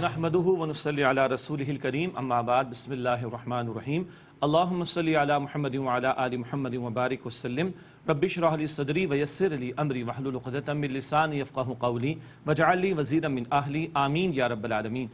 نحمدہ ونصلی علی رسولہ الکریم اما بعد بسم اللہ الرحمن الرحیم اللہم صلی علی محمد وعلی آل محمد وبارک وسلم رب اشرح لی صدری ویسر لی امری واحلل عقدۃ من لسانی یفقہوا قولی واجعل لی وزیرا من اہلی آمین یا رب العالمین۔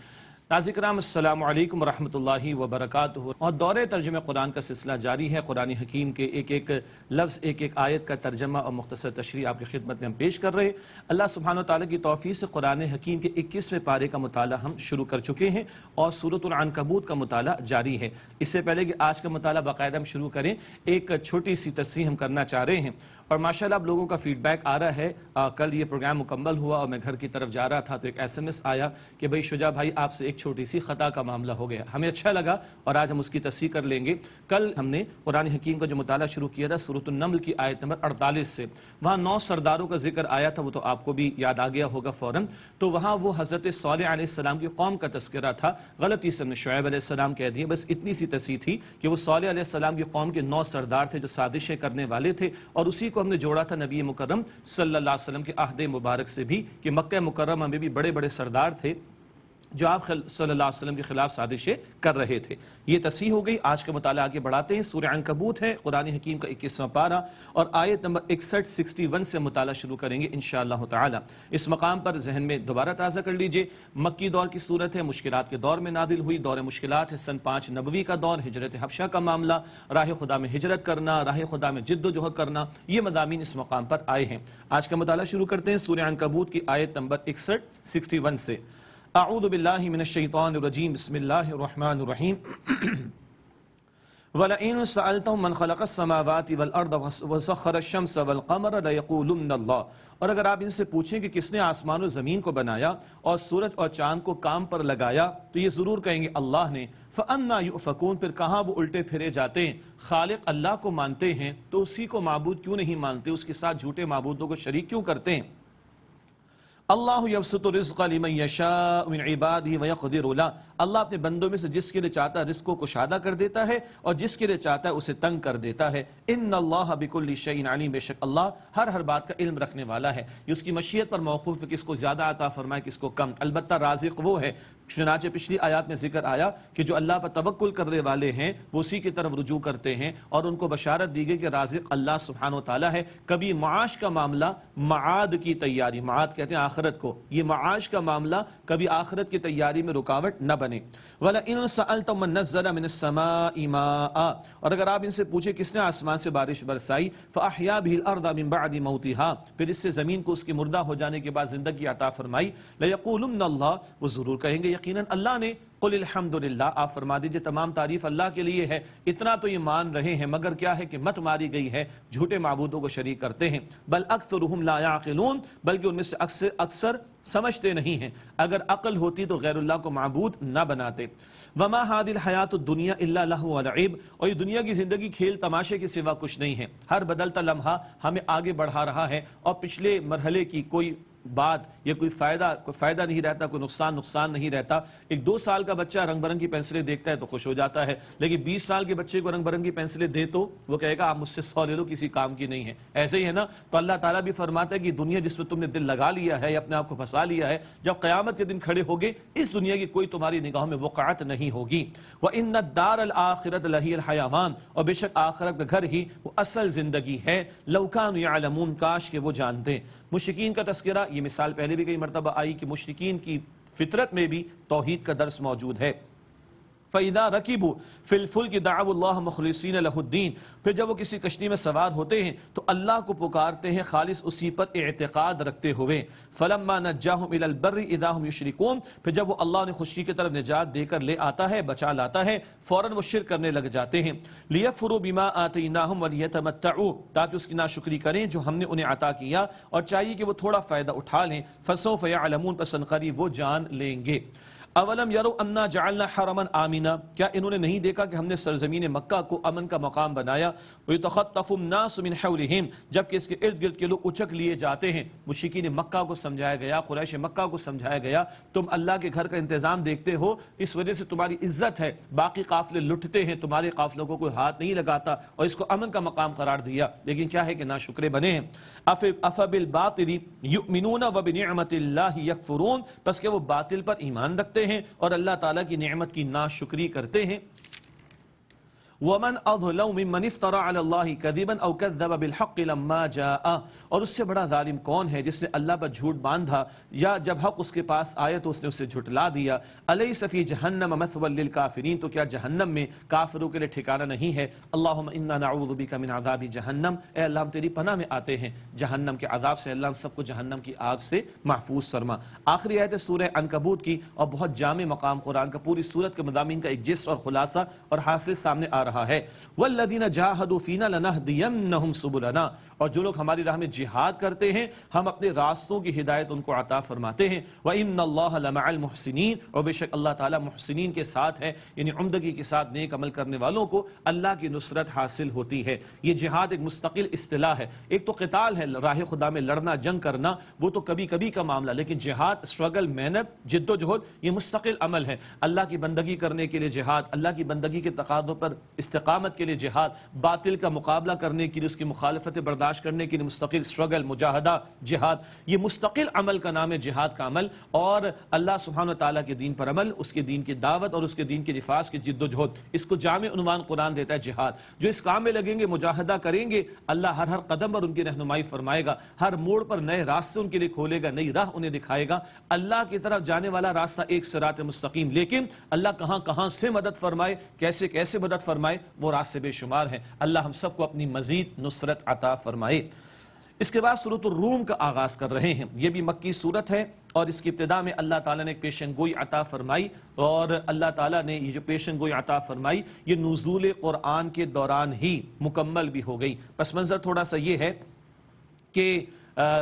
ناظرین کرام السلام علیکم ورحمۃ اللہ وبرکاتہ۔ اور دور ترجمہ قرآن کا سلسلہ جاری ہے۔ قرآن حکیم کے ایک ایک لفظ ایک ایک آیت کا ترجمہ اور مختصر تشریح آپ کی خدمت میں ہم پیش کر رہے ہیں۔ اللہ سبحانہ وتعالیٰ کی توفیق سے قرآن حکیم کے 21ویں پارے کا مطالعہ ہم شروع کر چکے ہیں اور سورۃ العنکبوت کا مطالعہ جاری ہے۔ اس سے پہلے کہ آج کا مطالعہ باقاعدہ ہم شروع کریں، ایک چھوٹی سی تصحیح ہم کرنا چاہ رہے ہیں اور ماشاءاللہ اب لوگوں کا فیڈ بیک آ رہا ہے۔ کل یہ پروگرام مکمل ہوا اور میں گھر کی طرف جا رہا تھا تو ایک SMS آیا کہ بھائی شجاع بھائی آپ سے ایک چھوٹی سی خطا کا معاملہ ہو گیا۔ ہمیں اچھا لگا اور آج ہم اس کی تصحیح کر لیں گے۔ کل ہم نے قرآن حکیم کا جو مطالعہ شروع کیا تھا سورۃ النمل کی آیت نمبر 48 سے، وہاں 9 سرداروں کا ذکر آیا تھا، وہ تو آپ کو بھی یاد آ گیا ہوگا فوراً۔ تو وہاں وہ حضرت صالح علیہ السلام کی قوم کا تذکرہ تھا، غلطی سے ہم نے شعیب علیہ السلام کہہ دیا، بس اتنی سی تصحیح تھی کہ وہ صالح علیہ السلام کی قوم کے 9 سردار تھے جو سازشیں کرنے والے تھے، اور اسی کو ہم نے جوڑا تھا نبی مکرم صلی اللہ علیہ وسلم کے عہد مبارک سے بھی کہ مکہ مکرمہ میں بھی بڑے بڑے سردار تھے جو آپ صلی اللہ علیہ وسلم کے خلاف سازشیں کر رہے تھے۔ یہ تصحیح ہو گئی۔ آج کا مطالعہ آگے بڑھاتے ہیں۔ سورہ عنکبوت ہے، قرآن حکیم کا 21واں پارہ اور آیت نمبر 61 سے مطالعہ شروع کریں گے انشاءاللہ تعالی۔ اس مقام پر ذہن میں دوبارہ تازہ کر لیجئے، مکی دور کی صورت ہے، مشکلات کے دور میں نازل ہوئی۔ دور مشکلات ہے، سن 5 نبوی کا دور، ہجرت حبشہ کا معاملہ، راہ خدا میں ہجرت کرنا، راہ خدا میں جد و جہد کرنا، یہ مضامین اس مقام پر آئے ہیں۔ آج کا مطالعہ شروع کرتے ہیں سورہ عنکبوت کی آیت نمبر 61 سے۔ اعوذ باللہ من الشیطان الرجیم، بسم اللہ الرحمن الرحیم۔ وَلَئِن سَأَلْتَهُم مَّنْ خَلَقَ السَّمَاوَاتِ وَالْأَرْضَ وَسَخَّرَ الشَّمْسَ وَالْقَمَرَ لَيَقُولُنَّ اللَّهُ۔ اور اگر آپ ان سے پوچھیں کہ کس نے آسمان و زمین کو بنایا اور سورج اور چاند کو کام پر لگایا تو یہ ضرور کہیں گے اللہ نے۔ فَأَنَّا يُؤْفَكُونَ، پھر کہاں وہ الٹے پھرے جاتے ہیں۔ خالق اللہ کو مانتے ہیں تو اسی کو معبود کیوں نہیں مانتے، اس کے ساتھ جھوٹے معبودوں کو شریک کیوں کرتے ہیں۔ اللہ یبسط الرزق لمن یشاء من عبادہ ویقدر له، اللہ اپنے بندوں میں سے جس کے لیے چاہتا ہے رزق کو کشادہ کر دیتا ہے اور جس کے لیے چاہتا ہے اسے تنگ کر دیتا ہے۔ ان اللہ بکل شیء علیم، بے شک اللہ ہر بات کا علم رکھنے والا ہے۔ یہ اس کی مشیت پر موقوف ہے، کس کو زیادہ عطا فرمائے کس کو کم، البتہ رازق وہ ہے۔ چنانچہ پچھلی آیات میں ذکر آیا کہ جو اللہ پر توکل کرنے والے ہیں وہ اسی کی طرف رجوع کرتے ہیں اور ان کو بشارت دی گئی کہ رازق اللہ سبحانہ وتعالی ہے۔ کبھی معاش کا معاملہ، معاد کی تیاری، معاد کہتے ہیں آخرت کو، یہ معاش کا معاملہ کبھی آخرت کی تیاری میں رکاوٹ نہ بنے۔ وَلَئِن سَأَلْتَهُم مَّن نَّزَّلَ مِنَ السَّمَاءِ مَاءً، اور اگر آپ ان سے پوچھیں کس نے آسمان سے بارش برسائی، فَأَحْيَا بِهِ الْأَرْضَ مِن بَعْدِ مَوْتِهَا، پھر اس سے زمین کو اس کے مردہ ہو جانے کے بعد زندگی عطا فرمائی، لَيَقُولُنَّ اللَّهُ، وہ ضرور کہیں گے یقیناً اللہ نے۔ قل الحمدللہ، آپ فرما دیجئے تمام تعریف اللہ کے لیے ہے، اتنا تو یہ مان رہے ہیں مگر کیا ہے کہ مت ماری گئی ہے، جھوٹے معبودوں کو شریک کرتے ہیں۔ بل اکثرهم لا يعقلون، بلکہ ان میں سے اکثر سمجھتے نہیں ہیں، اگر عقل ہوتی تو غیر اللہ کو معبود نہ بناتے۔ وما هذه الحیات الدنیا الا لهو ولعب، اور یہ دنیا کی زندگی کھیل تماشے کے سوا کچھ نہیں ہے۔ ہر بدلتا لمحہ ہمیں آگے بڑھا رہا ہے اور پچھلے مرحلے کی کوئی بات یا کوئی فائدہ نہیں رہتا، کوئی نقصان نہیں رہتا۔ ایک 2 سال کا بچہ رنگ برنگی پینسلیں دیکھتا ہے تو خوش ہو جاتا ہے، لیکن 20 سال کے بچے کو رنگ برنگی پینسلیں دے تو وہ کہے گا آپ مجھ سے 100 لے لو، کسی کام کی نہیں ہے۔ ایسے ہی ہے نا، تو اللہ تعالیٰ بھی فرماتا ہے کہ دنیا جس میں تم نے دل لگا لیا ہے یا اپنے آپ کو پھنسا لیا ہے، جب قیامت کے دن کھڑے ہوگے اس دنیا کی کوئی تمہاری نگاہوں میں وقعت نہیں ہوگی۔ وَإِنَّ الدَّارَ الْآخِرَةَ لَهِيَ الْحَيَوَانُ، اور بے شک آخرت کا گھر ہی وہ اصل زندگی ہے۔ لَوْ كَانُوا يَعْلَمُونَ، کاش کہ وہ جانتے۔ مشرکین کا تذکرہ، یہ مثال پہلے بھی کئی مرتبہ آئی کہ مشرکین کی فطرت میں بھی توحید کا درس موجود ہے۔ فَإِذَا رَكِبُوا فِي الْفُلْكِ دَعَوُا اللَّهَ مُخْلِصِينَ لَهُ الدِّينَ، پھر جب وہ کسی کشتی میں سوار ہوتے ہیں تو اللہ کو پکارتے ہیں خالص اسی پر اعتقاد رکھتے ہوئے۔ فَلَمَّا نَجَّاهُمْ إِلَى الْبَرِّ إِذَا هُمْ يُشْرِكُونَ، پھر جب وہ اللہ نے خشکی کی طرف نجات دے کر لے آتا ہے، بچا لاتا ہے، فوراً وہ شرک کرنے لگ جاتے ہیں۔ لِيَكْفُرُوا بِمَا آتَيْنَاهُمْ وَلِيَتَمَتَّعُوا، تاکہ اس کی ناشکری کریں جو ہم نے انہیں عطا کیا اور چاہیے کہ وہ تھوڑا فائدہ اٹھا لیں۔ فَسَوْفَ يَعْلَمُونَ، پس عنقریب وہ جان لیں گے۔ اولم یرو انا جعلنا حرما آمنا، کیا انہوں نے نہیں دیکھا کہ ہم نے سرزمین مکہ کو امن کا مقام بنایا۔ وَيُتَخَطَّفُ النَّاسُ مِنْ حَوْلِهِمْ، جبکہ اس کے ارد گرد کے لوگ اچک لیے جاتے ہیں۔ مشرکین مکہ کو سمجھایا گیا، قریش مکہ کو سمجھایا گیا تم اللہ کے گھر کا انتظام دیکھتے ہو، اس وجہ سے تمہاری عزت ہے، باقی قافلے لٹتے ہیں، تمہارے قافلوں کو کوئی ہاتھ نہیں لگاتا، اور اس کو امن کا مقام قرار دیا، لیکن کیا ہے کہ ناشکرے بنے ہیں۔ أَفَبِالْبَاطِلِ يُؤْمِنُونَ وَبِنِعْمَةِ اللَّهِ يَكْفُرُونَ، پس کہ وہ باطل پر ایمان رکھتے کرتے ہیں اور اللہ تعالیٰ کی نعمت کی ناشکری کرتے ہیں۔ وَمَنْ أَظْلَمُ مِمَّنِ افْتَرَىٰ عَلَى اللَّهِ كَذِبًا أَوْ كَذَّبَ بِالْحَقِّ لَمَّا جَاءَ، اور اس سے بڑا ظالم کون ہے جس نے اللہ پر جھوٹ باندھا یا جب حق اس کے پاس آئے تو اس نے اسے جھٹلا دیا۔ أَلَيْسَ فِي جَهَنَّمَ مَثْوًى لِلْكَافِرِينَ، تو کیا جہنم میں کافروں کے لیے ٹھکانہ نہیں ہے؟ اللہم انا نعوذ بک من عذاب جہنم، اے اللہ ہم تیری پناہ میں آتے ہیں جہنم کے عذاب سے، اللہ ہم سب کو جہنم کی آگ سے محفوظ فرما۔ آخری آیت سورہ عنکبوت کی اور بہت جامع مقام قرآن کا، پوری سورت کے مضامین کا ایک جسر اور خلاصہ اور حاصل سامنے آ رہا ہے۔ والذین جاہدوا فینا لنہدینہم سبلنا، اور جو لوگ ہماری راہ میں جہاد کرتے ہیں ہم اپنے راستوں کی ہدایت ان کو عطا فرماتے ہیں۔ وَإِنَّ اللَّهَ لَمَعَ الْمُحْسِنِينَ، اور بے شک اللہ تعالیٰ محسنین کے ساتھ ہے، یعنی عمدگی کے ساتھ نیک عمل کرنے والوں کو اللہ کی نصرت حاصل ہوتی ہے۔ یہ جہاد ایک مستقل اصطلاح ہے، ایک تو قتال ہے، راہ خدا میں لڑنا، جنگ کرنا، وہ تو کبھی کبھی کا معاملہ، لیکن جہاد، اسٹرگل، محنت، جد و جہد، یہ مستقل عمل ہے۔ اللہ کی بندگی کرنے کے لیے جہاد، اللہ کی بندگی کے تقاضوں پر استقامت کے لیے جہاد، باطل کا مقابلہ کرنے کے لیے، اس کی مخالفت برداشت کرنے کے لیے مستقل اسٹرگل، مجاہدہ، جہاد، یہ مستقل عمل کا نام ہے جہاد کا عمل۔ اور اللہ سبحانہ وتعالیٰ کے دین پر عمل، اس کے دین کی دعوت اور اس کے دین کے نفاذ کی جد و جہد، اس کو جامع عنوان قرآن دیتا ہے جہاد۔ جو اس کام میں لگیں گے، مجاہدہ کریں گے، اللہ ہر ہر قدم پر ان کی رہنمائی فرمائے گا، ہر موڑ پر نئے راستے ان کے لیے کھولے گا، نئی راہ انہیں دکھائے گا۔ اللہ کی طرف جانے والا راستہ ایک صراط مستقیم، لیکن اللہ کہاں کہاں سے مدد فرمائے، کیسے کیسے مدد فرمائے، وہ راستے بے شمار ہیں۔ اللہ ہم سب کو اپنی مزید نصرت عطا فرمائے۔ اس کے بعد سورۃ الروم کا آغاز کر رہے ہیں۔ یہ بھی مکی سورت ہے اور اس کی ابتدا میں اللہ تعالیٰ نے ایک پیشن گوئی عطا فرمائی، اور اللہ تعالیٰ نے یہ جو پیشن گوئی عطا فرمائی یہ نزول قرآن کے دوران ہی مکمل بھی ہو گئی۔ پس منظر تھوڑا سا یہ ہے کہ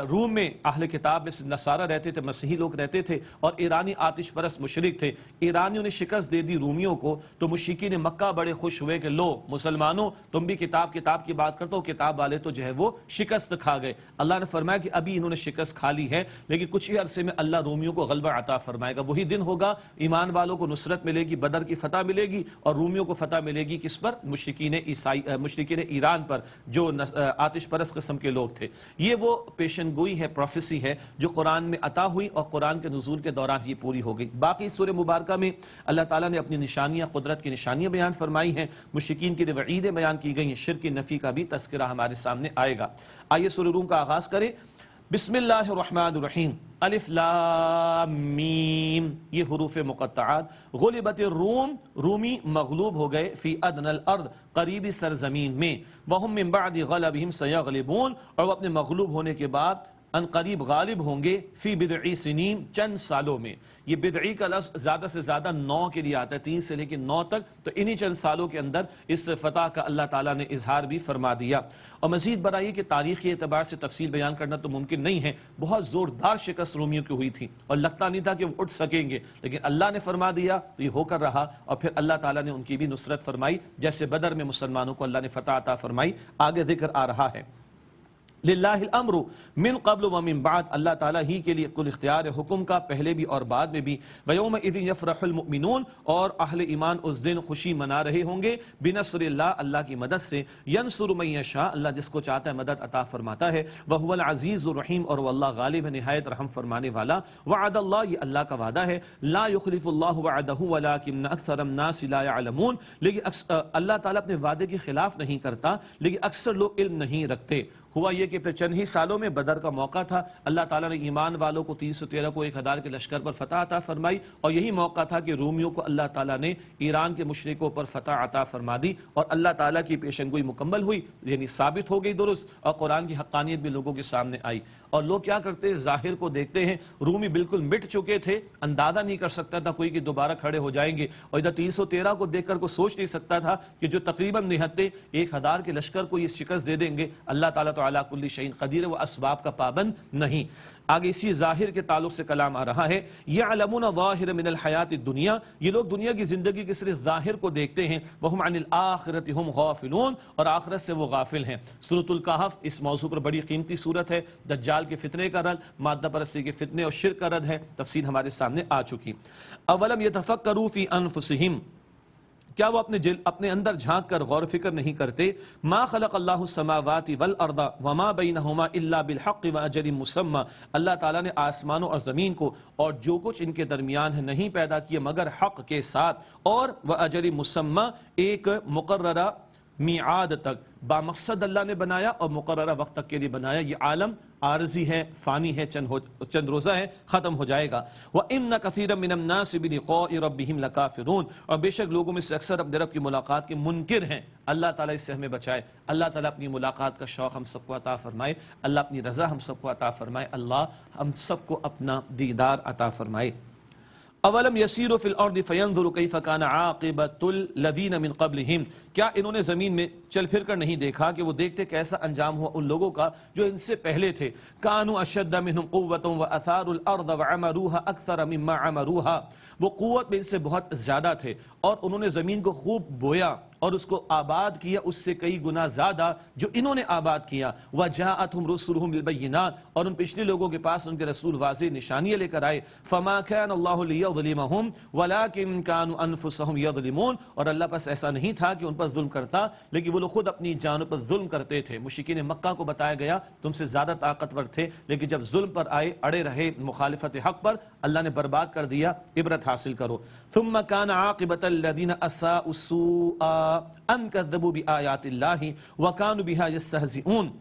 روم میں اہل کتاب میں نصارہ رہتے تھے، مسیحی لوگ رہتے تھے، اور ایرانی آتش پرست مشرک تھے۔ ایرانیوں نے شکست دے دی رومیوں کو، تو مشرکین مکہ بڑے خوش ہوئے کہ لو مسلمانوں تم بھی کتاب کی بات کرتے ہو، کتاب والے تو جو ہے وہ شکست کھا گئے۔ اللہ نے فرمایا کہ ابھی انہوں نے شکست کھا لی ہے، لیکن کچھ ہی عرصے میں اللہ رومیوں کو غلبہ عطا فرمائے گا۔ وہی دن ہوگا ایمان والوں کو نصرت ملے گی، بدر کی فتح ملے گی، اور رومیوں کو فتح ملے گی کس پر؟ مشرکین ایران پر، جو آتش پرست قسم کے لوگ تھے۔ یہ وہ پیشن گوئی ہے، پروفیسی ہے جو قرآن میں عطا ہوئی اور قرآن کے نزول کے دوران یہ پوری ہو گئی۔ باقی سورہ مبارکہ میں اللہ تعالیٰ نے اپنی نشانیاں، قدرت کی نشانیاں بیان فرمائی ہیں، مشرکین کی وعیدیں بیان کی گئی ہیں، شرک کی نفی کا بھی تذکرہ ہمارے سامنے آئے گا۔ آئیے سورہ روم کا آغاز کریں۔ بسم اللہ الرحمن الرحیم، الف لام میم، یہ حروف مقطعات۔ غلبت الروم، رومی مغلوب ہو گئے، فی ادنى الارض، قریبی سرزمین میں، وہم من بعد غلبہم سیغلبون، اور وہ اپنے مغلوب ہونے کے بعد ان قریب غالب ہوں گے، فی بدعی سنین، چند سالوں میں۔ یہ بدعی کا لفظ زیادہ سے زیادہ 9 کے لیے آتا ہے، 3 سے لے کے 9 تک، تو انہی چند سالوں کے اندر اس فتح کا اللہ تعالیٰ نے اظہار بھی فرما دیا۔ اور مزید برآں کہ تاریخی اعتبار سے تفصیل بیان کرنا تو ممکن نہیں ہے، بہت زوردار شکست رومیوں کی ہوئی تھی اور لگتا نہیں تھا کہ وہ اٹھ سکیں گے، لیکن اللہ نے فرما دیا تو یہ ہو کر رہا، اور پھر اللہ تعالیٰ نے ان کی بھی نصرت فرمائی، جیسے بدر میں مسلمانوں کو اللہ نے فتح عطا فرمائی۔ آگے ذکر آ رہا ہے، للہ الامر من قبل ومن بعد، اللہ تعالیٰ ہی کے لیے کل اختیار حکم کا، پہلے بھی اور بعد میں بھی۔ ویومئذ یفرح المؤمنون، اور اہل ایمان اس دن خوشی منا رہے ہوں گے، بنصر اللہ، اللہ کی مدد سے، ینصر من یشاء، اللہ جس کو چاہتا ہے مدد عطا فرماتا ہے، وہو العزیز الرحیم، اور وہ اللہ غالب ہے، نہایت رحم فرمانے والا۔ وعد اللہ، یہ اللہ کا وعدہ ہے، لا یخلف اللہ وعدہ ولکن اکثر الناس لا يعلمون، لیکن اللہ تعالیٰ اپنے وعدے کے خلاف نہیں کرتا، لیکن اکثر لوگ علم نہیں رکھتے۔ ہوا یہ کہ پھر چند ہی سالوں میں بدر کا موقع تھا، اللہ تعالیٰ نے ایمان والوں کو 313 کو 1000 کے لشکر پر فتح عطا فرمائی، اور یہی موقع تھا کہ رومیوں کو اللہ تعالیٰ نے ایران کے مشرکوں پر فتح عطا فرما دی، اور اللہ تعالیٰ کی پیشن گوئی مکمل ہوئی، یعنی ثابت ہو گئی درست، اور قرآن کی حقانیت بھی لوگوں کے سامنے آئی۔ اور لوگ کیا کرتے ہیں، ظاہر کو دیکھتے ہیں، رومی بالکل مٹ چکے تھے، اندازہ نہیں کر سکتا تھا کوئی کہ دوبارہ کھڑے ہو جائیں گے، اور ادھر 313 کو دیکھ کر کوئی سوچ نہیں سکتا تھا کہ جو تقریباً نہتے 1000 کے لشکر کو یہ شکست دے دیں گے۔ اللہ تعالیٰ تو علی کل شیء قدیر، وہ اسباب کا پابند نہیں۔ آگے اسی ظاہر کے تعلق سے کلام آ رہا ہے، یعلمون ظاہر من الحیات الدنیا، یہ لوگ دنیا کی زندگی کے صرف ظاہر کو دیکھتے ہیں، وہم عن الآخرۃ ہم غافلون، اور آخرت سے وہ غافل ہیں۔ سورۃ الکہف اس موضوع پر بڑی قیمتی سورت ہے، دجال کے فتنے کا رد، مادہ پرستی کے فتنے اور شرک کا رد ہے، تفصیل ہمارے سامنے آ چکی۔ اولم یتفکروا فی انفسہم، کیا وہ اپنے اندر جھانک کر غور و فکر نہیں کرتے؟ ما خلق اللہ السماوات والارض وما بینہما الا بالحق واجل مسمى، اللہ تعالیٰ نے آسمانوں اور زمین کو اور جو کچھ ان کے درمیان ہے نہیں پیدا کیا مگر حق کے ساتھ، اور واجل مسمى، ایک مقررہ میعاد تک، بامقصد اللہ نے بنایا اور مقررہ وقت تک کے لیے بنایا۔ یہ عالم عارضی ہے، فانی ہے، چند روزہ ہے، ختم ہو جائے گا۔ وَإِنَّ كَثِيرًا مِّنَ النَّاسِ بِلِقَاءِ رَبِّهِمْ لَكَافِرُونَ، اور بے شک لوگوں میں سے اکثر اپنے رب کی ملاقات کے منکر ہیں۔ اللہ تعالیٰ اس سے ہمیں بچائے، اللہ تعالیٰ اپنی ملاقات کا شوق ہم سب کو عطا فرمائے، اللہ اپنی رضا ہم سب کو عطا فرمائے، اللہ ہم سب کو اپنا دیدار عطا فرمائے۔ اولم یسیروا فی الارض فینظروا کیف کان عاقبۃ الذین من قبلہم، کیا انہوں نے زمین میں چل پھر کر نہیں دیکھا کہ وہ دیکھتے کیسا انجام ہوا ان لوگوں کا جو ان سے پہلے تھے؟ کانوا اشد منہم قوۃ واثاروا الارض وعمروها اکثر مما عمروها، وہ قوت میں ان سے بہت زیادہ تھے اور انہوں نے زمین کو خوب بویا اور اس کو آباد کیا اس سے کئی گنا زیادہ جو انہوں نے آباد کیا۔ وَجَاءَتْهُمْ رُسُلُهُمْ بِالْبَيِّنَاتِ، اور ان پچھلے لوگوں کے پاس ان کے رسول واضح نشانیاں لے کر آئے۔ فَمَا كَانَ اللَّهُ لِيَظْلِمَهُمْ وَلَكِنْ كَانُوا أَنفُسَهُمْ يَظْلِمُونَ، اور اللہ پس ایسا نہیں تھا کہ ان پر ظلم کرتا، لیکن وہ لوگ خود اپنی جانوں پر ظلم کرتے تھے۔ مشرکین مکہ کو بتایا گیا تم سے زیادہ طاقتور تھے، لیکن جب ظلم پر آئے اڑے رہے مخالفت حق پر، اللہ نے برباد کر دیا۔ عبرت حاصل کرو۔ ثم كان عاقبة الذين اساءوا السوء ان كذبوا بآيات الله وكانوا بها يستهزئون،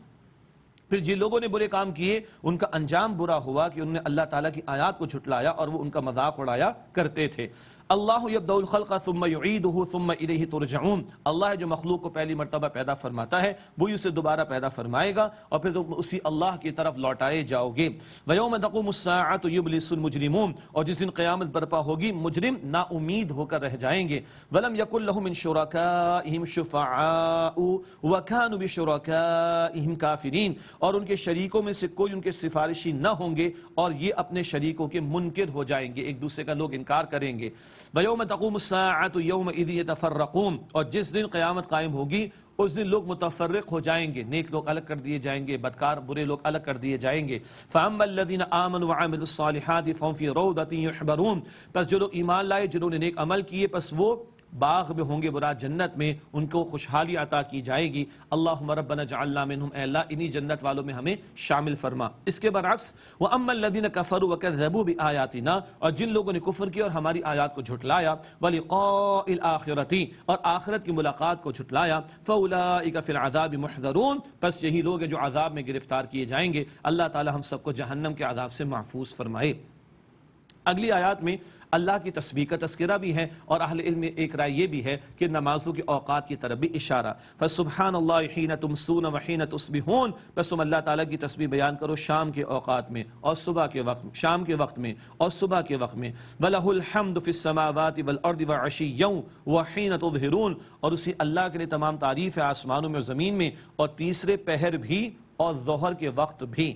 پھر جن لوگوں نے برے کام کیے ان کا انجام برا ہوا کہ انہوں نے اللہ تعالیٰ کی آیات کو جھٹلایا اور وہ ان کا مذاق اڑایا کرتے تھے۔ اللہ یبدأ الخلق ثم یعیدہ ثم الیہ ترجعون، اللہ ہے جو مخلوق کو پہلی مرتبہ پیدا فرماتا ہے، وہی اسے دوبارہ پیدا فرمائے گا اور پھر تم اسی اللہ کی طرف لوٹائے جاؤ گے۔ ویوم تقوم الساعۃ یبلس المجرمون، اور جس دن قیامت برپا ہوگی مجرم نا امید ہو کر رہ جائیں گے۔ ولم یکن لهم من شرکائہم شفعاء وکانوا بشرکائہم کافرین، اور ان کے شریکوں میں سے کوئی ان کے سفارشی نہ ہوں گے اور یہ اپنے شریکوں کے منکر ہو جائیں گے، ایک دوسرے کا لوگ انکار کریں گے۔ وَيَوْمَ تَقُومُ السَّاعَةُ يَوْمَئِذٍ يَتَفَرَّقُونَ، اور جس دن قیامت قائم ہوگی اس دن لوگ متفرق ہو جائیں گے، نیک لوگ الگ کر دیے جائیں گے، بدکار برے لوگ الگ کر دیے جائیں گے۔ فَأَمَّا الَّذِينَ آمَنُوا وَعَمِلُوا الصَّالِحَاتِ فَهُمْ فِي رَوْضَةٍ يُحْبَرُونَ، پس جو لوگ ایمان لائے جنہوں نے نیک عمل کیے پس وہ باغ میں ہوں گے، برا جنت میں ان کو خوشحالی عطا کی جائے گی۔ اللہم ربنا جعلنا منہم، اے اللہ انہی جنت والوں میں ہمیں شامل فرما۔ اس کے برعکس وَأَمَّا الَّذِينَ كَفَرُوا وَكَذَّبُوا بِآيَاتِنَا، اور جن لوگوں نے کفر کیا اور ہماری آیات کو جھٹلایا، وَلِقَاءِ الْآخِرَةِ، اور آخرت کی ملاقات کو جھٹلایا، فَأُولَئِكَ فِي الْعَذَابِ مُحْضَرُونَ، پس یہی لوگ ہیں جو عذاب میں گرفتار کیے جائیں گے۔ اللہ تعالی ہم سب کو جہنم کے عذاب سے محفوظ فرمائے۔ اگلی آیات میں اللہ کی تسبیح کا تذکرہ بھی ہے اور اہل علم میں ایک رائے یہ بھی ہے کہ نمازوں کے اوقات کی طرف بھی اشارہ۔ فَسُبْحَانَ اللَّهِ حِينَ تُمْسُونَ وَحِينَ تُصْبِحُونَ، پس تم اللہ تعالیٰ کی تسبیح بیان کرو شام کے اوقات میں اور صبح کے وقت، شام کے وقت میں اور صبح کے وقت میں۔ وَلَهُ الْحَمْدُ فِي السَّمَاوَاتِ وَالْأَرْضِ وَعَشِيًّا وَحِينَ تُظْهِرُونَ، اور اسی اللہ کے لیے تمام تعریف ہے آسمانوں میں اور زمین میں، اور تیسرے پہر بھی اور ظہر کے وقت بھی،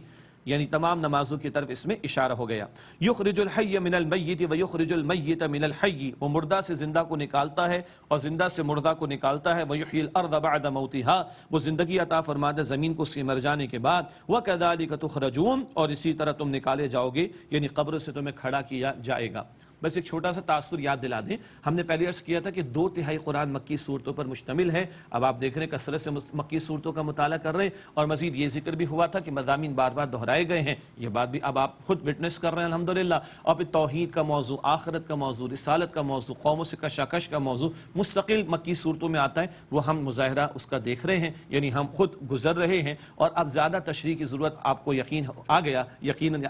یعنی تمام نمازوں کی طرف اس میں اشارہ ہو گیا۔ یخرج الحی من المیت ویخرج المیت من الحی، وہ مردہ سے زندہ کو نکالتا ہے اور زندہ سے مردہ کو نکالتا ہے۔ ویحیی الارض بعد موتها، وہ زندگی عطا فرماتا ہے زمین کو اس کے مر جانے کے بعد۔ وکذالک تخرجون، اور اسی طرح تم نکالے جاؤ گے، یعنی قبر سے تمہیں کھڑا کیا جائے گا۔ بس ایک چھوٹا سا تاثر یاد دلا دیں، ہم نے پہلے عرض کیا تھا کہ 2/3 قرآن مکی صورتوں پر مشتمل ہے۔ اب آپ دیکھ رہے ہیں کثرت سے مکی صورتوں کا مطالعہ کر رہے ہیں، اور مزید یہ ذکر بھی ہوا تھا کہ مضامین بار بار دہرائے گئے ہیں، یہ بات بھی اب آپ خود وٹنس کر رہے ہیں الحمدللہ۔ اور پھر توحید کا موضوع، آخرت کا موضوع، رسالت کا موضوع، قوموں سے کشاکش کا موضوع مستقل مکی صورتوں میں آتا ہے، وہ ہم مظاہرہ اس کا دیکھ رہے ہیں، یعنی ہم خود گزر رہے ہیں، اور اب زیادہ تشریح کی ضرورت آپ کو یقین آ گیا،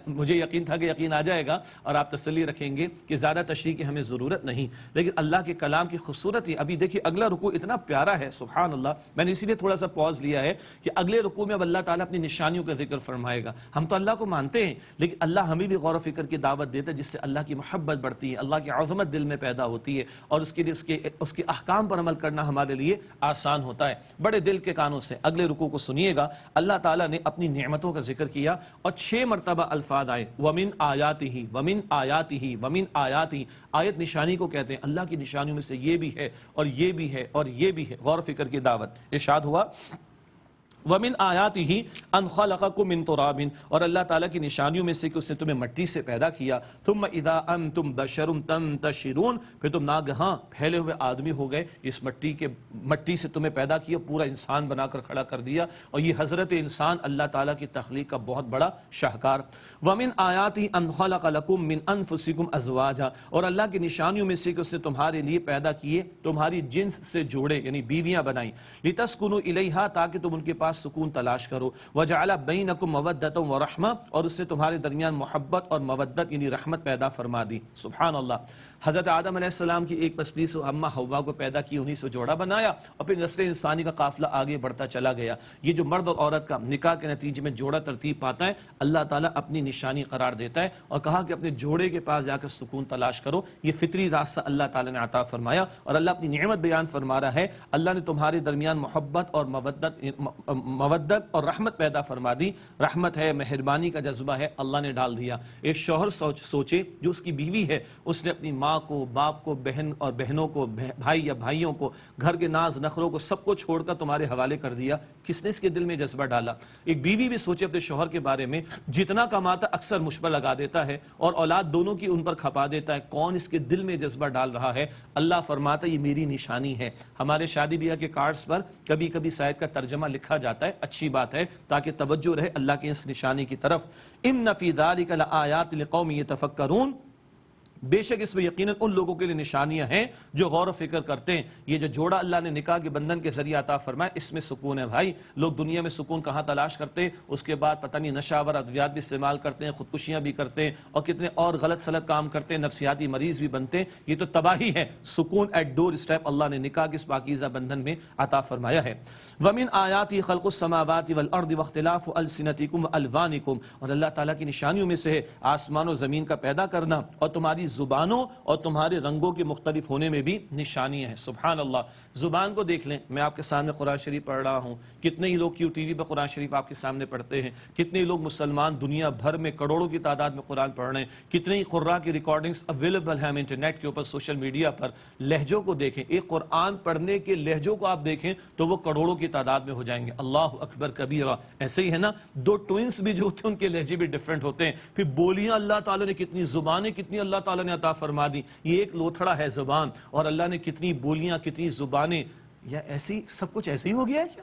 مجھے یقین تھا کہ یقین آ جائے گا، اور آپ تسلی رکھیں گے کہ زیادہ تشریح کی ہمیں ضرورت نہیں۔ لیکن اللہ کے کلام کی خوبصورت ہی، ابھی دیکھیے اگلا رکوع اتنا پیارا ہے، سبحان اللہ، میں نے اسی لیے تھوڑا سا پاز لیا ہے کہ اگلے رکوع میں اب اللہ تعالیٰ اپنی نشانیوں کا ذکر فرمائے گا۔ ہم تو اللہ کو مانتے ہیں، لیکن اللہ ہمیں بھی غور و فکر کی دعوت دیتا ہے، جس سے اللہ کی محبت بڑھتی ہے، اللہ کی عظمت دل میں پیدا ہوتی ہے، اور اس کے لیے اس کے احکام پر عمل کرنا ہمارے لیے آسان ہوتا ہے۔ بڑے دل کے کانوں سے اگلے رکوع کو سنیے گا۔ اللہ تعالیٰ نے اپنی نعمتوں کا ذکر کیا اور 6 مرتبہ الفاظ آئے، وَمِنْ آیَاتِهِ وَمِنْ آیَاتِهِ وَمِنْ آیَاتِهِ، آیت نشانی کو کہتے ہیں، اللہ کی نشانیوں میں سے یہ بھی ہے اور یہ بھی ہے اور یہ بھی ہے، غور و فکر کی دعوت۔ ارشاد ہوا وَمِنْ آيَاتِهِ أَنْ خَلَقَكُم مِّن تُرَابٍ، اور اللہ تعالیٰ کی نشانیوں میں سے کہ اس نے تمہیں مٹی سے پیدا کیا، ثُمَّ إِذَا أَنْتُمْ بَشَرٌ تَنْتَشِرُونَ، پھر تم ناگہاں پھیلے ہوئے آدمی ہو گئے، اس مٹی سے تمہیں پیدا کیا، پورا انسان بنا کر کھڑا کر دیا، اور یہ حضرت انسان اللہ تعالیٰ کی تخلیق کا بہت بڑا شاہکار۔ وَمِنْ آيَاتِهِ أَنْ خَلَقَ لَكُم مِّنْ أَنفُسِكُمْ أَزْوَاجًا، اور اللہ کی نشانیوں میں سے کہ اس نے تمہارے لیے پیدا کیے تمہاری جنس سے جوڑے یعنی بیویاں بنائیں، لِتَسْكُنُوا إِلَيْهَا، تاکہ تم ان کے پاس سکون تلاش کرو، وَجَعَلَ بَيْنَكُمْ مَوَدَّةً وَرَحْمَةً، اور اس سے تمہارے درمیان محبت اور مودت یعنی رحمت پیدا فرما دی۔ سبحان اللہ۔ حضرت آدم علیہ السلام کی ایک پسلی سے اماں حوا کو پیدا کی، انہی سے جوڑا بنایا، اور پھر نسل انسانی کا قافلہ آگے بڑھتا چلا گیا۔ یہ جو مرد اور عورت کا نکاح کے نتیجے میں جوڑا ترتیب پاتا ہے، اللہ تعالیٰ اپنی نشانی قرار دیتا ہے اور کہا کہ اپنے جوڑے کے پاس جا کر سکون تلاش کرو۔ یہ فطری راستہ اللہ تعالیٰ نے عطا فرمایا، اور اللہ اپنی نعمت بیان فرما رہا ہے، اللہ نے تمہارے درمیان محبت اور مودت اور رحمت پیدا فرما دی۔ رحمت ہے، مہربانی کا جذبہ ہے، اللہ نے ڈال دیا۔ ایک شوہر سوچے جو اس کی بیوی ہے، اس نے اپنی ماں کو، باپ کو، بہن اور بہنوں کو، بھائی یا بھائیوں کو، گھر کے ناز نخروں کو، سب کو چھوڑ کر تمہارے حوالے کر دیا۔ کس نے اس کے دل میں جذبہ ڈالا؟ ایک بیوی بھی سوچے اپنے شوہر کے بارے میں، جتنا کماتا اکثر مجھ پر لگا دیتا ہے اور اولاد دونوں کی ان پر کھپا دیتا ہے، کون اس کے دل میں جذبہ ڈال رہا ہے؟ اللہ فرماتا ہے یہ میری نشانی ہے۔ ہمارے شادی بیاہ کے کارڈز پر کبھی کبھی شاید کا ترجمہ لکھا جاتا ہے، اچھی بات ہے تاکہ توجہ رہے اللہ کے اس نشانی کی طرف۔ ان فی ذلک لآیات لقوم یتفکرون، بے شک اس میں یقیناً ان لوگوں کے لیے نشانیاں ہیں جو غور و فکر کرتے ہیں۔ یہ جو جوڑا اللہ نے نکاح کے بندھن کے ذریعے عطا فرمایا، اس میں سکون ہے بھائی۔ لوگ دنیا میں سکون کہاں تلاش کرتے ہیں، اس کے بعد پتہ نہیں نشہ آور ادویات بھی استعمال کرتے ہیں، خودکشیاں بھی کرتے ہیں، اور کتنے اور غلط سلط کام کرتے ہیں، نفسیاتی مریض بھی بنتے ہیں۔ یہ تو تباہی ہے۔ سکون ایٹ ڈور اسٹیپ اللہ نے نکاح کے اس پاکیزہ بندھن میں عطا فرمایا ہے۔ وَمِنْ آیَاتِهِ خَلْقُ السَّمَاوَاتِ وَالْأَرْضِ وَاخْتِلَافُ أَلْسِنَتِكُمْ وَأَلْوَانِكُمْ، اور اللہ تعالیٰ کی نشانیوں میں سے ہے آسمان و زمین کا پیدا کرنا، اور تمہاری زبانوں اور تمہارے رنگوں کے مختلف ہونے میں بھی نشانیاں ہیں۔ سبحان اللہ۔ زبان کو دیکھ لیں، میں آپ کے سامنے قرآن شریف پڑھ رہا ہوں، کتنے ہی لوگ ٹی وی پر قرآن شریف آپ کے سامنے پڑھتے ہیں، کتنے لوگ مسلمان دنیا بھر میں کروڑوں کی تعداد میں قرآن پڑھ رہے ہیں، کتنے ہی قراء کی ریکارڈنگز اویلیبل ہیں انٹرنیٹ کے اوپر، سوشل میڈیا پر۔ لہجوں کو دیکھیں، ایک قرآن پڑھنے کے لہجوں کو آپ دیکھیں تو وہ کروڑوں کی تعداد میں ہو جائیں گے۔ اللہ اکبر کبیرہ۔ ایسے ہی ہے نا، دو ٹوئنس بھی جو ہوتے ہیں ان کے لہجے بھی ڈیفرنٹ ہوتے ہیں۔ پھر بولیاں اللہ تعالیٰ نے کتنی، زبانیں کتنی اللہ تعالیٰ نے عطا فرما دی۔ یہ ایک لوتھڑا ہے زبان، اور اللہ نے کتنی بولیاں، کتنی زبانیں، یا ایسی سب کچھ ایسے ہی ہو گیا ہے کیا؟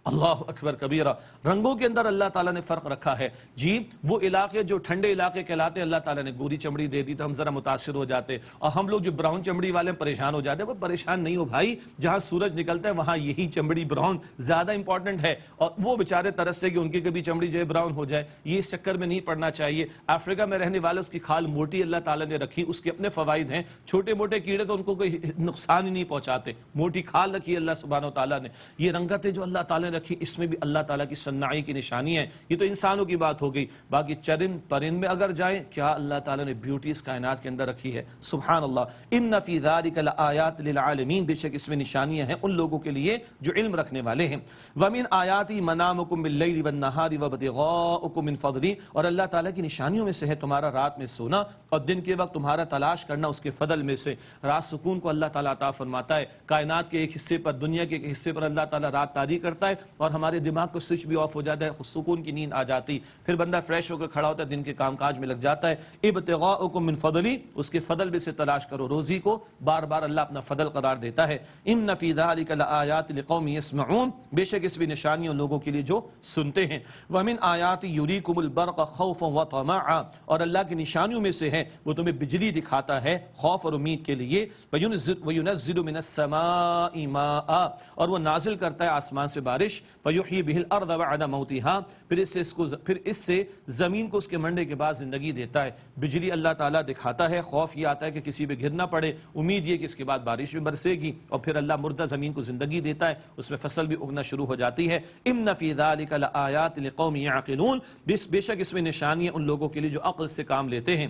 اللہ اکبر کبیرہ۔ رنگوں کے اندر اللہ تعالیٰ نے فرق رکھا ہے جی۔ وہ علاقے جو ٹھنڈے علاقے کہلاتے ہیں، اللہ تعالیٰ نے گوری چمڑی دے دی تو ہم ذرا متاثر ہو جاتے، اور ہم لوگ جو براؤن چمڑی والے پریشان ہو جاتے ہیں۔ وہ پریشان نہیں ہو بھائی، جہاں سورج نکلتا ہے وہاں یہی چمڑی براؤن زیادہ امپورٹنٹ ہے، اور وہ بیچارے ترستے کہ ان کی کبھی چمڑی جو ہے براؤن ہو جائے، یہ اس چکر میں نہیں پڑنا چاہیے۔ افریقہ میں رہنے والے اس کی کھال موٹی اللہ تعالیٰ نے رکھی، اس کے اپنے فوائد ہیں۔ چھوٹے موٹے کیڑے تو ان کو کوئی نقصان ہی نہیں پہنچاتے، موٹی کھال رکھی اللہ سبحانہ و تعالیٰ نے۔ یہ رنگتیں جو اللہ تعالیٰ نے رکھی، اس میں بھی اللہ تعالیٰ کی صناعی کی نشانی ہے۔ یہ تو انسانوں کی بات ہو گئی، باقی چرند پرند میں اگر جائیں، کیا اللہ تعالیٰ نے بیوٹی اس کائنات کے اندر رکھی ہے۔ سبحان اللہ۔ ان فی ذلک لآیات للعالمین، بے شک اس میں نشانیاں ہیں ان لوگوں کے لیے جو علم رکھنے والے ہیں۔ ومن آیاتی منامکم باللیل والنہار وابتغاؤکم من فضلہ، اور اللہ تعالیٰ کی نشانیوں میں سے ہے تمہارا رات میں سونا اور دن کے وقت تمہارا تلاش کرنا اس کے فضل میں سے۔ رات سکون کو اللہ تعالیٰ عطا فرماتا ہے۔ کائنات کے ایک حصے پر، دنیا کے ایک حصے پر اللہ تعالیٰ رات تاری کرتا ہے، اور ہمارے دماغ کو سوئچ بھی آف ہو جاتا ہے، سکون کی نیند آ جاتی، پھر بندہ فریش ہو کر کھڑا ہوتا ہے، دن کے کام کاج میں لگ جاتا ہے۔ ابتغاؤکم من فضلی، اس کے فضل میں سے تلاش کرو روزی کو، بار بار اللہ اپنا فضل قرار دیتا ہے۔ ان فی ذلک لآیات لقوم یسمعون، بے شک اس بھی نشانیاں لوگوں کے لیے جو سنتے ہیں۔ ومن آیات یریکم البرق خوفا وطمعا، اور اللہ کی نشانیوں میں سے ہے وہ تمہیں بجلی دکھاتا ہے خوف اور امید کے لیے۔ وینزل من السماء ماء، اور وہ نازل کرتا ہے آسمان سے بارش۔ فیحیی بہ الارض بعد موتها، پھر اس سے زمین کو اس کے مرنے کے بعد زندگی دیتا ہے۔ بجلی اللہ تعالیٰ دکھاتا ہے، خوف یہ آتا ہے کہ کسی پہ گر نہ پڑے، امید یہ کہ اس کے بعد بارش بھی برسے گی، اور پھر اللہ مردہ زمین کو زندگی دیتا ہے، اس میں فصل بھی اگنا شروع ہو جاتی ہے۔ ان فی ذلک لآیات لقوم یعقلون، بے شک اس میں نشانیاں ان لوگوں کے لیے جو عقل سے کام لیتے ہیں۔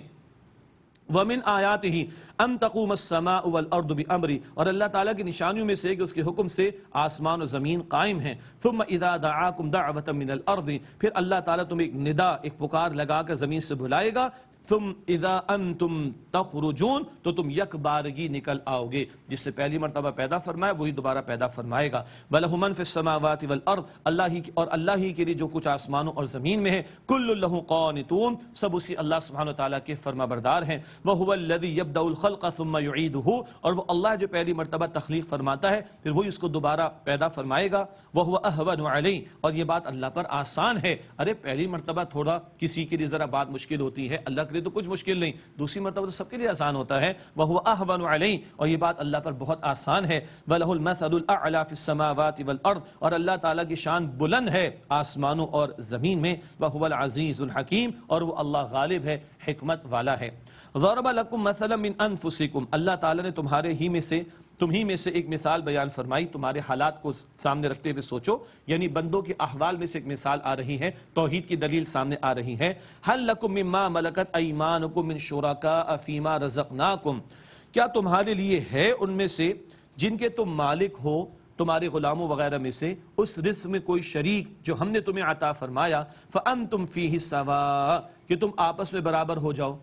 وَمِنْ آیَاتِهِ أَن تَقُومَ السَّمَاءُ وَالْأَرْضُ بِأَمْرِهِ، اور اللہ تعالیٰ کی نشانیوں میں سے کہ اس کے حکم سے آسمان و زمین قائم ہیں۔ ثُمَّ إِذَا دَعَاكُمْ دَعْوَةً مِّنَ الْأَرْضِ، پھر اللہ تعالیٰ تمہیں ایک ندا، ایک پکار لگا کر زمین سے بلائے گا۔ ثم اذا انتم تخرجون تو تم یک بارگی نکل آؤ گے. جس سے پہلی مرتبہ پیدا فرمایا وہی دوبارہ پیدا فرمائے گا. وَلَهُ مَن فِي السَّمَاوَاتِ وَالْأَرْضِ اللہ ہی کے لیے جو کچھ آسمانوں اور زمین میں ہے. كُلٌّ لَهُ قَانِتُونَ سب اسی اللہ سبحانہ وتعالیٰ کے فرما بردار ہیں. وَهُوَ الَّذِي يَبْدَأُ الْخَلْقَ ثُمَّ يُعِيدُهُ اور وہ اللہ جو پہلی مرتبہ تخلیق فرماتا ہے پھر وہی اس کو دوبارہ پیدا فرمائے گا. وَهُوَ أَهْوَنُ عَلَيْهِ اور یہ بات اللہ پر آسان ہے. ارے پہلی مرتبہ تھوڑا کسی کے لیے ذرا بات مشکل ہوتی ہے, اللہ کے لیے تو کچھ مشکل نہیں, دوسری مرتبہ تو سب کے لیے آسان ہوتا ہے. وَهُوَ أَهْوَنُ عَلَيْهِ اور یہ بات اللہ پر بہت آسان ہے. وَلَهُ الْمَثَلُ الْأَعْلَى فِي السَّمَاوَاتِ وَالْأَرْضِ اور اللہ تعالیٰ کی شان بلند ہے آسمانوں اور زمین میں. وَهُوَ الْعَزِيزُ الْحَكِيمُ اور وہ اللہ غالب ہے, حکمت والا ہے. ضَرَبَ لَكُم مَثَلًا مِّنْ أَنفُسِكُمْ اللہ تعالیٰ نے تمہی میں سے ایک مثال بیان فرمائی. تمہارے حالات کو سامنے رکھتے ہوئے سوچو, یعنی بندوں کے احوال میں سے ایک مثال آ رہی ہے, توحید کی دلیل سامنے آ رہی ہے. هل لكم مما ملكت ايمانكم من شركاء فيما رزقناكم کیا تمہارے لیے ہے ان میں سے جن کے تم مالک ہو, تمہارے غلاموں وغیرہ میں سے, اس رزق میں کوئی شریک جو ہم نے تمہیں عطا فرمایا. فأنتم فيه سواء کہ تم آپس میں برابر ہو جاؤ.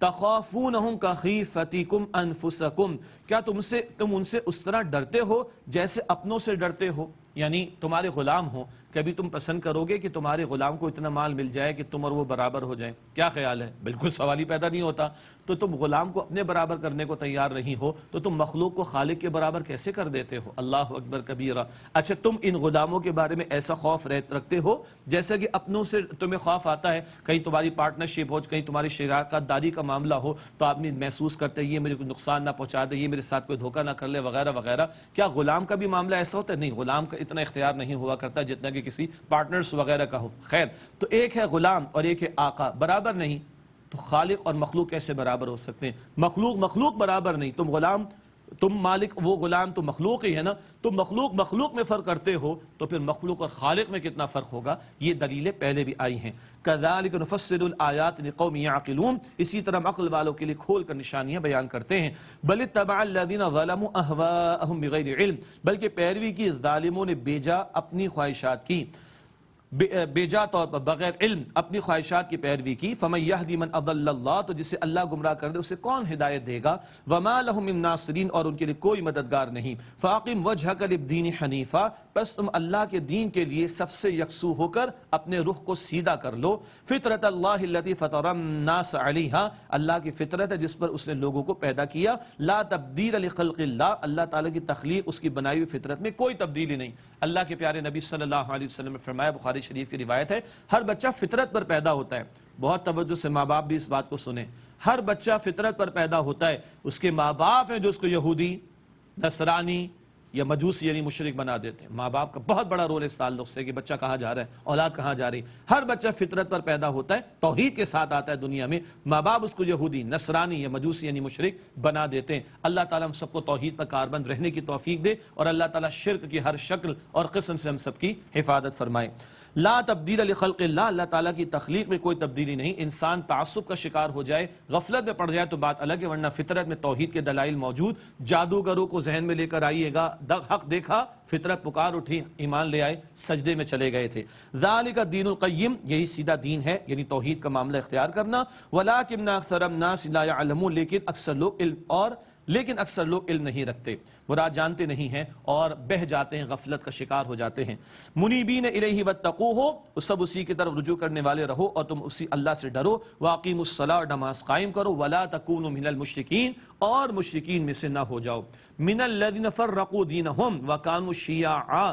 تخافونہم کخیفتکم انفسکم کیا تم ان سے اس طرح ڈرتے ہو جیسے اپنوں سے ڈرتے ہو. یعنی تمہارے غلام ہو, کبھی تم پسند کرو گے کہ تمہارے غلام کو اتنا مال مل جائے کہ تم اور وہ برابر ہو جائیں؟ کیا خیال ہے؟ بالکل سوال ہی پیدا نہیں ہوتا. تو تم غلام کو اپنے برابر کرنے کو تیار نہیں ہو تو تم مخلوق کو خالق کے برابر کیسے کر دیتے ہو؟ اللہ اکبر کبیرہ. اچھا تم ان غلاموں کے بارے میں ایسا خوف رکھتے ہو جیسا کہ اپنوں سے تمہیں خوف آتا ہے, کہیں تمہاری پارٹنرشپ ہو, کہیں تمہاری شراکت داری کا معاملہ ہو تو آدمی محسوس کرتے ہیں یہ میرے کو نقصان نہ پہنچا دے, یہ میرے ساتھ کوئی دھوکہ نہ کر لے وغیرہ وغیرہ. کیا غلام کا بھی معاملہ ایسا ہوتا ہے؟ نہیں, غلام کا اتنا اختیار نہیں ہوا کرتا جتنا کہ کسی پارٹنرز وغیرہ کا ہو. خیر, تو ایک ہے غلام اور ایک ہے آقا, برابر نہیں. تو خالق اور مخلوق کیسے برابر ہو سکتے ہیں؟ مخلوق برابر نہیں. تم غلام, تم مالک, وہ غلام تو مخلوق ہی ہے نا. تم مخلوق میں فرق کرتے ہو تو پھر مخلوق اور خالق میں کتنا فرق ہوگا. یہ دلیلیں پہلے بھی آئی ہیں. كذلك نفصل الآيات لقوم يعقلون اسی طرح ہم عقل والوں کے لیے کھول کر نشانیاں بیان کرتے ہیں. بل اتبع الذين ظلموا اهواءهم بغیر علم بلکہ پیروی کی ظالموں نے بیجا اپنی خواہشات کی, بیجا طور پر بغیر علم اپنی خواہشات کی پیروی کی. فمن یہدی من اضل اللہ تو جسے اللہ گمراہ کر دے اسے کون ہدایت دے گا. وما لهم من ناصرین اور ان کے لیے کوئی مددگار نہیں. فاقم وجهک للدین حنیفا بس تم اللہ کے دین کے لیے سب سے یکسو ہو کر اپنے رخ کو سیدھا کر لو. فطرت اللہ التي فطر الناس علیہا اللہ کی فطرت ہے جس پر اس نے لوگوں کو پیدا کیا. لا تبدیل لخلق اللہ اللہ تعالیٰ کی تخلیق اس کی بنائی ہوئی فطرت میں کوئی تبدیلی نہیں. اللہ کے پیارے نبی صلی اللہ علیہ وسلم نے فرمایا, بخاری شریف کی روایت ہے, ہر بچہ فطرت پر پیدا ہوتا ہے. بہت توجہ سے ماں باپ بھی اس بات کو سنیں, ہر بچہ فطرت پر پیدا ہوتا ہے. اس کے ماں باپ ہیں جو اس کو یہودی, نصرانی یا مجوسی یعنی مشرک بنا دیتے ہیں. ماں باپ کا بہت بڑا رول ہے اس تعلق سے کہ بچہ کہاں جا رہا ہے, اولاد کہاں جا رہی. ہر بچہ فطرت پر پیدا ہوتا ہے, توحید کے ساتھ آتا ہے دنیا میں. ماں باپ اس کو یہودی, نصرانی یا مجوسی یعنی مشرک بنا دیتے ہیں. اللہ تعالیٰ ہم سب کو توحید پر کاربند رہنے کی توفیق دے اور اللہ تعالیٰ شرک کی ہر شکل اور قسم سے ہم سب کی حفاظت فرمائے. لا تبدیل لخلق اللہ اللہ تعالیٰ کی تخلیق میں کوئی تبدیلی نہیں. انسان تعصب کا شکار ہو جائے, غفلت میں پڑ جائے تو بات الگ ہے, ورنہ فطرت میں توحید کے دلائل موجود. جادوگروں کو ذہن میں لے کر آئیے گا, حق دیکھا, فطرت پکار اٹھی, ایمان لے آئے, سجدے میں چلے گئے تھے. ذالک الدین القیم یہی سیدھا دین ہے, یعنی توحید کا معاملہ اختیار کرنا. ولکن اکثر الناس لا یعلمون لیکن اکثر لوگ علم نہیں رکھتے, مراد جانتے نہیں ہیں اور بہہ جاتے ہیں, غفلت کا شکار ہو جاتے ہیں. منیبین الیہ واتقوہ سب اسی کی طرف رجوع کرنے والے رہو اور تم اسی اللہ سے ڈرو. واقیموا الصلاۃ نماز قائم کرو. ولا تکونوا من المشرکین اور مشرکین میں سے نہ ہو جاؤ. من الذین فرقوا دینہم وکانوا شیعا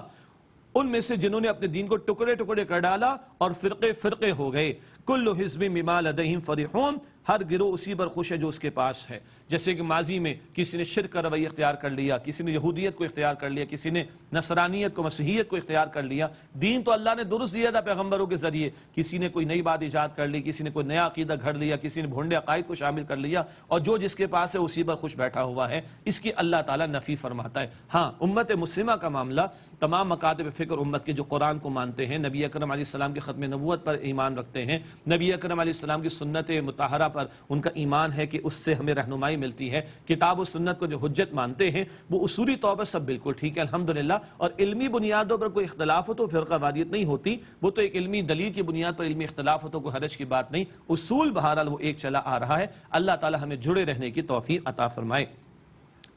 ان میں سے جنہوں نے اپنے دین کو ٹکڑے ٹکڑے کر ڈالا اور فرقے ہو گئے. کل حزب بما لدیہم فرحون ہر گروہ اسی پر خوش ہے جو اس کے پاس ہے. جیسے کہ ماضی میں کسی نے شرک کا رویہ اختیار کر لیا, کسی نے یہودیت کو اختیار کر لیا, کسی نے نصرانیت کو, مسیحیت کو اختیار کر لیا. دین تو اللہ نے درست دیا تھا پیغمبروں کے ذریعے, کسی نے کوئی نئی بات ایجاد کر لی, کسی نے کوئی نیا عقیدہ گھڑ لیا, کسی نے بھونڈے عقائد کو شامل کر لیا, اور جو جس کے پاس ہے اسی پر خوش بیٹھا ہوا ہے. اس کی اللہ تعالیٰ نفی فرماتا ہے. ہاں امت مسلمہ کا معاملہ, تمام مکاتب فکر امت کے جو قرآن کو مانتے ہیں, نبی اکرم علیہ السلام کے ختم نبوت پر ایمان رکھتے ہیں, نبی اکرم علیہ السلام کی سنت مطہرہ پر ان کا ایمان ہے کہ اس سے ہمیں رہنمائی ملتی ہے، کتاب و سنت کو جو حجت مانتے ہیں وہ اصولی طور پر سب بالکل ٹھیک ہے الحمدللہ، اور علمی بنیادوں پر کوئی اختلاف ہو تو فرقہ واریت نہیں ہوتی، وہ تو ایک علمی دلیل کی بنیاد پر علمی اختلاف ہو تو کوئی حرج کی بات نہیں، اصول بہرحال وہ ایک چلا آ رہا ہے۔ اللہ تعالی ہمیں جڑے رہنے کی توفیق عطا فرمائے۔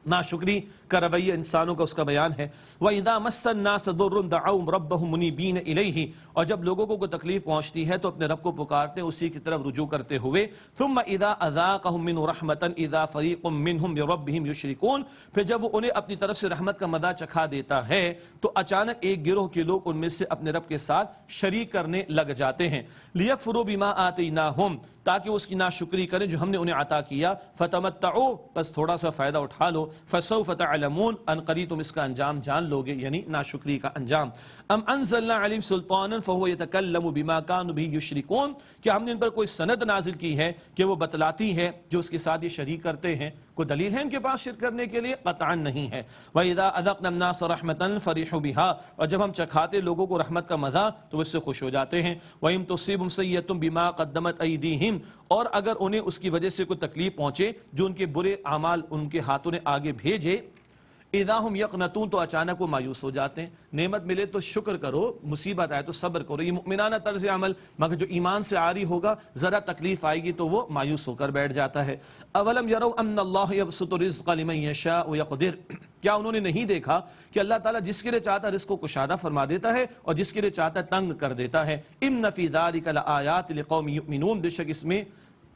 ناشکری کا رویہ انسانوں کا اس کا بیان ہے۔ وَإِذَا مَسَّ النَّاسَ ضُرٌّ دَعَوْا رَبَّهُم مُنِيبِينَ إِلَيْهِ، اور جب لوگوں کو کوئی تکلیف پہنچتی ہے تو اپنے رب کو پکارتے ہیں اسی کی طرف رجوع کرتے ہوئے۔ ثُمَّ إِذَا أَذَاقَهُم مِّنْهُ رَحْمَةً إِذَا فَرِيقٌ مِّنْهُمْ بِرَبِّهِمْ يُشْرِكُونَ، پھر جب وہ انہیں اپنی طرف سے رحمت کا مزہ چکھا دیتا ہے تو اچانک ایک گروہ کے لوگ ان میں سے اپنے رب کے ساتھ شریک کرنے لگ جاتے ہیں۔ لِيَكْفُرُوا بِمَا آتَيْنَاهُمْ، تاکہ اس کی ناشکری کریں جو ہم نے انہیں عطا کیا۔ فَتَمَتَّعُوا، بس تھوڑا سا فائدہ اٹھا لو۔ فَسَوْفَ تَعْلَمُونَ، ان قریب تم اس کا انجام جان لوگے، یعنی ناشکری کا انجام۔ ام انزلنا علیہم سلطانا فهو يتكلم بما كانوا به يشركون، کیا ہم نے ان پر کوئی سند نازل کی ہے کہ وہ بتلاتی ہے جو اس کے ساتھ یہ شریک کرتے ہیں؟ کوئی دلیل ہے ان کے پاس شرک کرنے کے لیے؟ قطعا نہیں ہے۔ وَإِذَا أَذَقْنَا النَّاسَ رَحْمَةً فَرِحُوا بِهَا، اور جب ہم چکھاتے لوگوں کو رحمت کا مزہ تو وہ اس سے خوش ہو جاتے ہیں۔ وَإِن تُصِيبْهُمْ سَيِّئَةٌ بِمَا قَدَّمَتْ أَيْدِيهِمْ، اور اگر انہیں اس کی وجہ سے کوئی تکلیف پہنچے جو ان کے برے اعمال ان کے ہاتھوں نے آگے بھیجے، اذا ہم یقنطون، تو اچانک وہ مایوس ہو جاتے ہیں۔ نعمت ملے تو شکر کرو، مصیبت آئے تو صبر کرو، یہ مؤمنانہ طرز عمل، مگر جو ایمان سے عاری ہوگا ذرا تکلیف آئے گی تو وہ مایوس ہو کر بیٹھ جاتا ہے۔ اولم یروا ان اللہ یبسط الرزق لمن یشاء ویقدر، کیا انہوں نے نہیں دیکھا کہ اللہ تعالیٰ جس کے لیے چاہتا ہے رزق کو کشادہ فرما دیتا ہے اور جس کے لیے چاہتا ہے تنگ کر دیتا ہے۔ ان فی ذلک لآیات لقوم یؤمنون، بے شک اس میں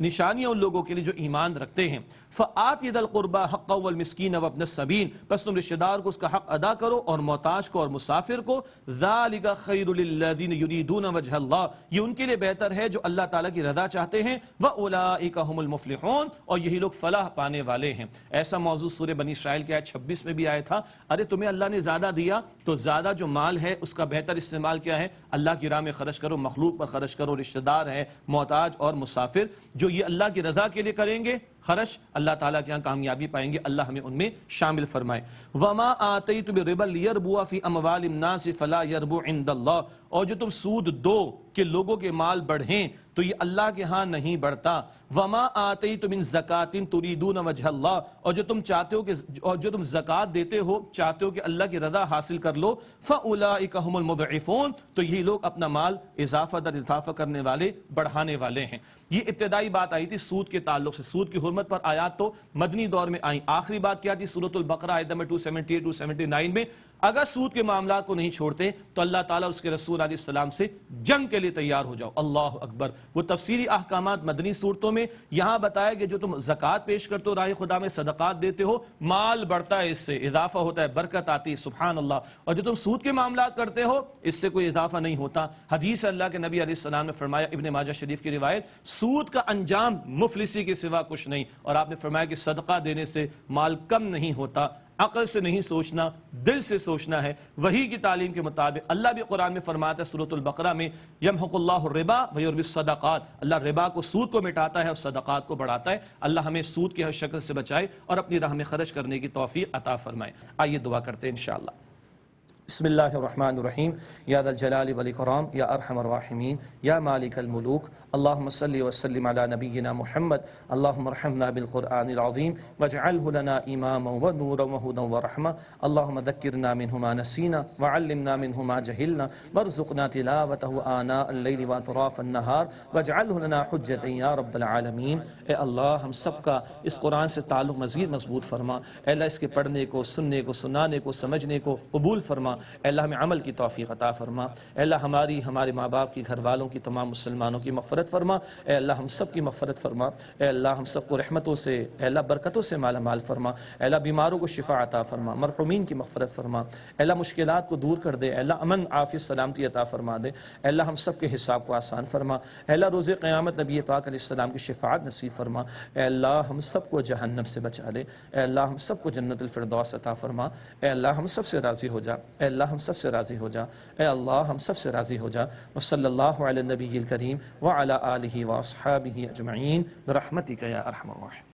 نشانیاں ان لوگوں کے لیے جو ایمان رکھتے ہیں۔ فآت ذی القربى حقا والمسکین وابن السبیل، پس تم رشتہ دار کو اس کا حق ادا کرو اور محتاج کو اور مسافر کو۔ ذالک خیر للذین یریدون وجہ اللہ، یہ ان کے لیے بہتر ہے جو اللہ تعالیٰ کی رضا چاہتے ہیں۔ واولئک هم المفلحون، اور یہی لوگ فلاح پانے والے ہیں۔ ایسا موضوع سورہ بنی اسرائیل کے آیت 26 میں بھی آیا تھا، ارے تمہیں اللہ نے زیادہ دیا تو زیادہ جو مال ہے اس کا بہتر استعمال کیا ہے؟ اللہ کی راہ میں خرچ کرو، مخلوق پر خرچ کرو، رشتہ دار ہے، محتاج اور مسافر، جو یہ اللہ کی رضا کے لیے کریں گے خرچ، اللہ تعالیٰ کے ہاں کامیابی پائیں گے، اللہ ہمیں ان میں شامل فرمائے۔ وَمَا آتَيْتُم مِّن رِّبًا لِّيَرْبُوَ فِي أَمْوَالِ النَّاسِ فَلَا يَرْبُو عِندَ اللَّهِ، اور جو تم سود دو کہ لوگوں کے مال بڑھیں تو یہ اللہ کے ہاں نہیں بڑھتا۔ وَمَا آتَيْتُم مِّن زَكَاةٍ تُرِيدُونَ وَجْهَ اللَّهِ، اور جو تم چاہتے ہو کہ اور جو تم زکوٰۃ دیتے ہو چاہتے ہو کہ اللہ کی رضا حاصل کر لو، فَأُولَٰئِكَ هُمُ الْمُضْعِفُونَ، تو یہی لوگ اپنا مال اضافہ در اضافہ کرنے والے، بڑھانے والے ہیں۔ یہ ابتدائی بات آئی تھی سود کے تعلق سے، سود کی حرمت پر آیات تو مدنی دور میں آئیں۔ آخری بات کیا تھی؟ سورۃ البقرہ آیت نمبر 278 279 میں، اگر سود کے معاملات کو نہیں چھوڑتے تو اللہ تعالیٰ اس کے رسول علیہ السلام سے جنگ کے لیے تیار ہو جاؤ۔ اللہ اکبر، وہ تفصیلی احکامات مدنی صورتوں میں یہاں بتایا کہ جو تم زکوٰۃ پیش کرتے ہو، راہ خدا میں صدقات دیتے ہو، مال بڑھتا ہے، اس سے اضافہ ہوتا ہے، برکت آتی ہے، سبحان اللہ، اور جو تم سود کے معاملات کرتے ہو اس سے کوئی اضافہ نہیں ہوتا۔ حدیث اللہ کے نبی علیہ السلام نے فرمایا، ابن ماجہ شریف کی روایت، سود کا انجام مفلسی کے سوا کچھ نہیں، اور آپ نے فرمایا کہ صدقہ دینے سے مال کم نہیں ہوتا۔ عقل سے نہیں سوچنا، دل سے سوچنا ہے۔ وحی کی تعلیم کے مطابق اللہ بھی قرآن میں فرماتا ہے سورۃ البقرہ میں، یمحق اللہ الربا ویربی الصدقات، اللہ ربا کو، سود کو مٹاتا ہے اور صدقات کو بڑھاتا ہے۔ اللہ ہمیں سود کی ہر شکل سے بچائے اور اپنی راہ میں خرچ کرنے کی توفیق عطا فرمائے۔ آئیے دعا کرتے ہیں انشاءاللہ۔ بسم اللہ الرحمن الرحیم، یا ذا الجلال والاکرام، یا ارحم الراحمین، یا مالک الملوک، اللہم صلی وسلم علی نبینا محمد، اللہم ارحمنا بالقرآن العظیم واجعلہ لنا اماما ونورا وہدا ورحمہ، اللہم ذکرنا منہ ما نسینا وعلمنا منہ ما جہلنا وارزقنا تلاوتہ آناء اللیل واطراف النہار واجعلہ لنا حجتا یا رب العالمین۔ اے اللہ ہم سب کا اس قرآن سے تعلق مزید مضبوط فرما، اے اللہ اس کے پڑھنے کو، سننے کو، سنانے کو، سمجھنے کو قبول فرما، اے اللہ ہمیں عمل کی توفیق عطا فرما، اے اللہ ہماری، ہمارے ماں باپ کی، گھر والوں کی، تمام مسلمانوں کی مغفرت فرما، اے اللہ ہم سب کی مغفرت فرما، اے اللہ ہم سب کو رحمتوں سے، اے اللہ برکتوں سے مالا مال فرما، اے اللہ بیماروں کو شفا عطا فرما، مرحومین کی مغفرت فرما، اے اللہ مشکلات کو دور کر دے، اے اللہ امن عافیت سلامتی عطا فرما دے، اے اللہ ہم سب کے حساب کو آسان فرما، اے اللہ روز قیامت نبی پاک علیہ السلام کی شفاعت نصیب فرما، اے اللہ ہم سب کو جہنم سے بچا لے، اے اللہ ہم سب کو جنت الفردوس عطا فرما، اے اللہ ہم سب سے راضی ہو جا، اے اللہ ہم سب سے راضی ہو جا، اے اللہ ہم سب سے راضی ہو جا۔ وصلی اللہ علی النبی الکریم وعلی آلہ واصحابہ اجمعین برحمتک یا ارحم الراحمین۔